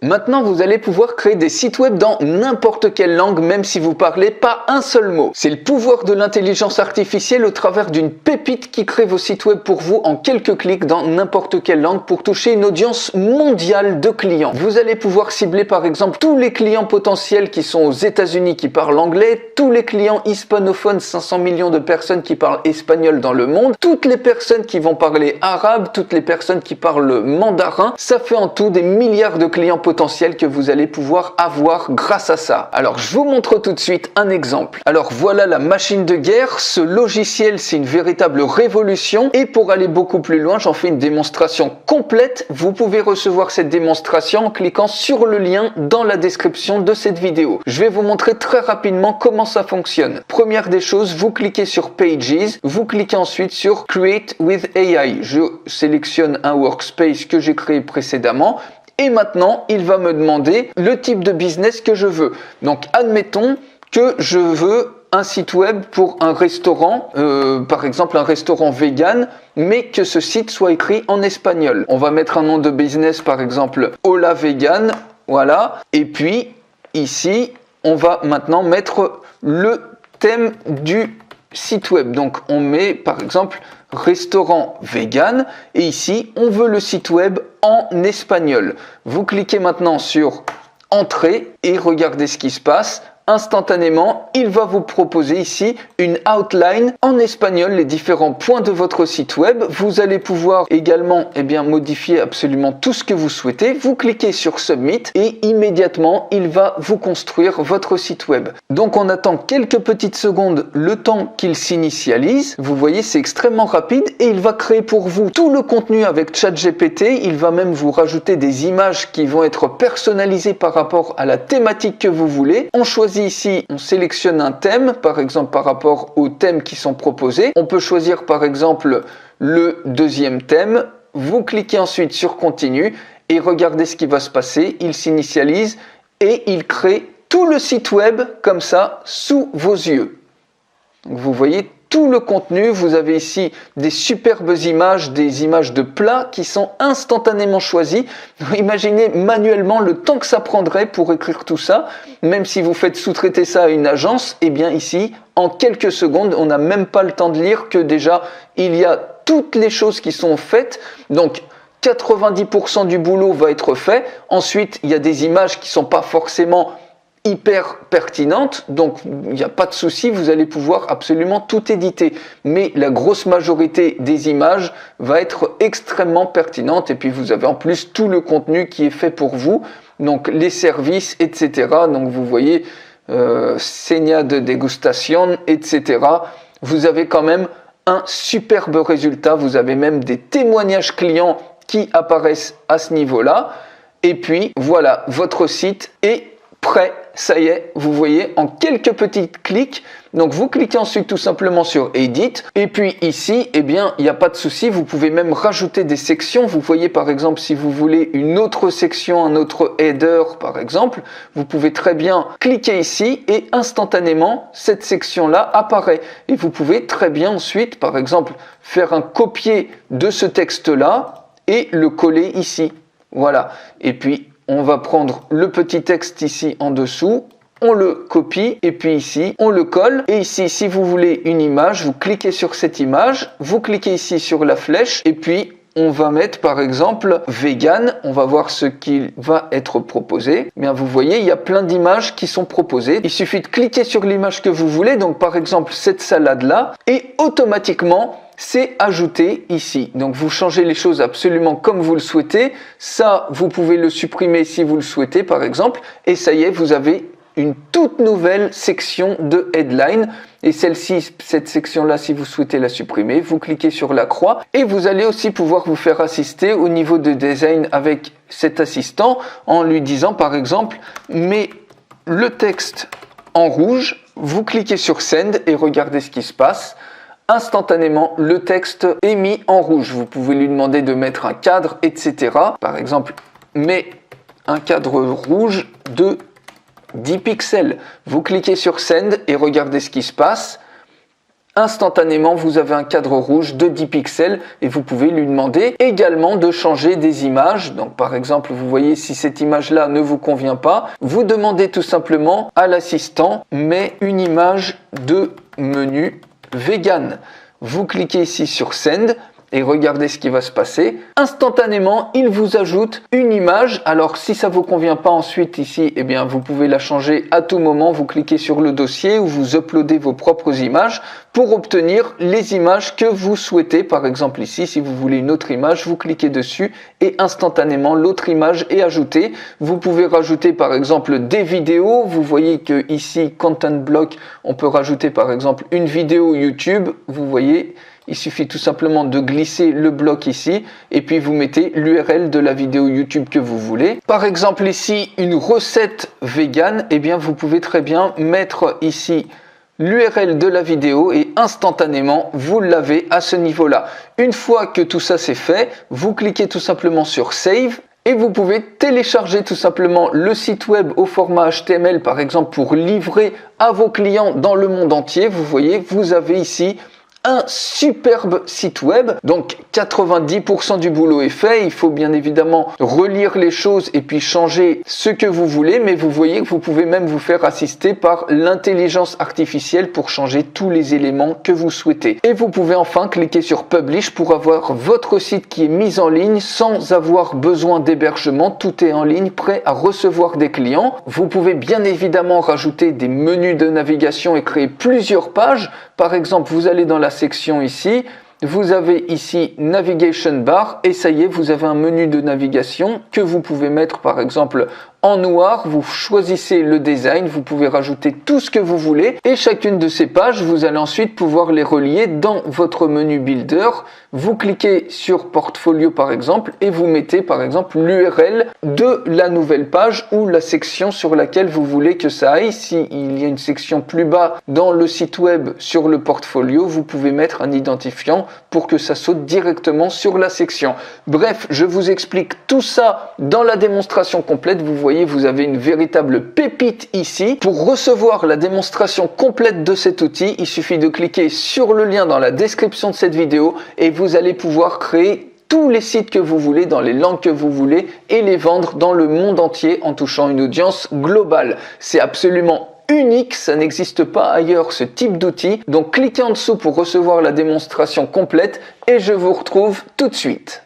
Maintenant, vous allez pouvoir créer des sites web dans n'importe quelle langue, même si vous parlez pas un seul mot. C'est le pouvoir de l'intelligence artificielle au travers d'une pépite qui crée vos sites web pour vous en quelques clics dans n'importe quelle langue pour toucher une audience mondiale de clients. Vous allez pouvoir cibler par exemple tous les clients potentiels qui sont aux États-Unis qui parlent anglais, tous les clients hispanophones, 500 millions de personnes qui parlent espagnol dans le monde, toutes les personnes qui vont parler arabe, toutes les personnes qui parlent mandarin. Ça fait en tout des milliards de clients potentiel que vous allez pouvoir avoir grâce à ça. Alors je vous montre tout de suite un exemple. Alors voilà la machine de guerre. Ce logiciel, c'est une véritable révolution et pour aller beaucoup plus loin, j'en fais une démonstration complète. Vous pouvez recevoir cette démonstration en cliquant sur le lien dans la description de cette vidéo. Je vais vous montrer très rapidement comment ça fonctionne. Première des choses, vous cliquez sur Pages, vous cliquez ensuite sur Create with AI. Je sélectionne un workspace que j'ai créé précédemment. Et maintenant, il va me demander le type de business que je veux. Donc, admettons que je veux un site web pour un restaurant, par exemple un restaurant vegan, mais que ce site soit écrit en espagnol. On va mettre un nom de business, par exemple Hola Vegan, voilà. Et puis, ici, on va maintenant mettre le thème du site web. Donc, on met, par exemple, restaurant vegan et ici on veut le site web en espagnol. Vous cliquez maintenant sur entrée et regardez ce qui se passe. Instantanément, il va vous proposer ici une outline en espagnol, les différents points de votre site web. Vous allez pouvoir également modifier absolument tout ce que vous souhaitez. Vous cliquez sur Submit et immédiatement, il va vous construire votre site web. Donc, on attend quelques petites secondes le temps qu'il s'initialise. Vous voyez, c'est extrêmement rapide et il va créer pour vous tout le contenu avec ChatGPT. Il va même vous rajouter des images qui vont être personnalisées par rapport à la thématique que vous voulez. On choisit ici, on sélectionne un thème, par exemple par rapport aux thèmes qui sont proposés. On peut choisir par exemple le deuxième thème. Vous cliquez ensuite sur Continue et regardez ce qui va se passer. Il s'initialise et il crée tout le site web comme ça sous vos yeux. Donc, vous voyez tout le contenu, vous avez ici des superbes images, des images de plats qui sont instantanément choisies. Imaginez manuellement le temps que ça prendrait pour écrire tout ça. Même si vous faites sous-traiter ça à une agence, eh bien ici, en quelques secondes, on n'a même pas le temps de lire que déjà, il y a toutes les choses qui sont faites. Donc, 90% du boulot va être fait. Ensuite, il y a des images qui ne sont pas forcément hyper pertinente, donc il n'y a pas de souci, vous allez pouvoir absolument tout éditer. Mais la grosse majorité des images va être extrêmement pertinente et puis vous avez en plus tout le contenu qui est fait pour vous, donc les services, etc. Donc vous voyez, Seña de dégustation, etc. Vous avez quand même un superbe résultat, vous avez même des témoignages clients qui apparaissent à ce niveau-là. Et puis voilà, votre site est prêt, ça y est, vous voyez, en quelques petits clics. Donc vous cliquez ensuite tout simplement sur Edit. Et puis ici, eh bien, il n'y a pas de souci, vous pouvez même rajouter des sections. Vous voyez par exemple, si vous voulez une autre section, un autre header par exemple, vous pouvez très bien cliquer ici et instantanément, cette section-là apparaît. Et vous pouvez très bien ensuite, par exemple, faire un copier de ce texte-là et le coller ici. Voilà. Et puis, on va prendre le petit texte ici en dessous, on le copie et puis ici on le colle. Et ici, si vous voulez une image, vous cliquez sur cette image, vous cliquez ici sur la flèche et puis on va mettre par exemple vegan. On va voir ce qui va être proposé. Bien, vous voyez, il y a plein d'images qui sont proposées. Il suffit de cliquer sur l'image que vous voulez. Donc par exemple cette salade là et automatiquement c'est ajouté ici. Donc vous changez les choses absolument comme vous le souhaitez. Ça, vous pouvez le supprimer si vous le souhaitez par exemple. Et ça y est, vous avez une toute nouvelle section de headline. Et celle-ci, cette section-là, si vous souhaitez la supprimer, vous cliquez sur la croix. Et vous allez aussi pouvoir vous faire assister au niveau de design avec cet assistant en lui disant par exemple, mets le texte en rouge. Vous cliquez sur Send et regardez ce qui se passe. Instantanément, le texte est mis en rouge. Vous pouvez lui demander de mettre un cadre, etc. Par exemple, mets un cadre rouge de 10 pixels. Vous cliquez sur Send et regardez ce qui se passe. instantanément vous avez un cadre rouge de 10 pixels et vous pouvez lui demander également de changer des images. Donc par exemple, vous voyez, si cette image-là ne vous convient pas, vous demandez tout simplement à l'assistant mets une image de menu vegan. Vous cliquez ici sur Send et regardez ce qui va se passer. Instantanément, il vous ajoute une image. Alors si ça vous convient pas ensuite ici, eh bien vous pouvez la changer à tout moment. Vous cliquez sur le dossier ou vous uploadez vos propres images pour obtenir les images que vous souhaitez. Par exemple ici, si vous voulez une autre image, vous cliquez dessus et instantanément l'autre image est ajoutée. Vous pouvez rajouter par exemple des vidéos. Vous voyez que ici, Content Block, on peut rajouter par exemple une vidéo YouTube. Vous voyez, il suffit tout simplement de glisser le bloc ici et puis vous mettez l'URL de la vidéo YouTube que vous voulez. Par exemple ici, une recette vegan, eh bien vous pouvez très bien mettre ici l'URL de la vidéo et instantanément vous l'avez à ce niveau-là. Une fois que tout ça c'est fait, vous cliquez tout simplement sur Save. Et vous pouvez télécharger tout simplement le site web au format HTML par exemple pour livrer à vos clients dans le monde entier. Vous voyez, vous avez ici un superbe site web. Donc 90% du boulot est fait. Il faut bien évidemment relire les choses et puis changer ce que vous voulez. Mais vous voyez que vous pouvez même vous faire assister par l'intelligence artificielle pour changer tous les éléments que vous souhaitez. Et vous pouvez enfin cliquer sur Publish pour avoir votre site qui est mis en ligne sans avoir besoin d'hébergement. Tout est en ligne, prêt à recevoir des clients. Vous pouvez bien évidemment rajouter des menus de navigation et créer plusieurs pages. Par exemple, vous allez dans la section ici, vous avez ici Navigation Bar et ça y est, vous avez un menu de navigation que vous pouvez mettre par exemple en noir. Vous choisissez le design, vous pouvez rajouter tout ce que vous voulez et chacune de ces pages, vous allez ensuite pouvoir les relier dans votre menu Builder. Vous cliquez sur Portfolio par exemple et vous mettez par exemple l'URL de la nouvelle page ou la section sur laquelle vous voulez que ça aille. S'il y a une section plus bas dans le site web sur le portfolio, vous pouvez mettre un identifiant pour que ça saute directement sur la section. Bref, je vous explique tout ça dans la démonstration complète. Vous voyez, vous avez une véritable pépite ici. Pour recevoir la démonstration complète de cet outil, il suffit de cliquer sur le lien dans la description de cette vidéo et vous allez pouvoir créer tous les sites que vous voulez, dans les langues que vous voulez et les vendre dans le monde entier en touchant une audience globale. C'est absolument unique, ça n'existe pas ailleurs ce type d'outil. Donc cliquez en dessous pour recevoir la démonstration complète et je vous retrouve tout de suite.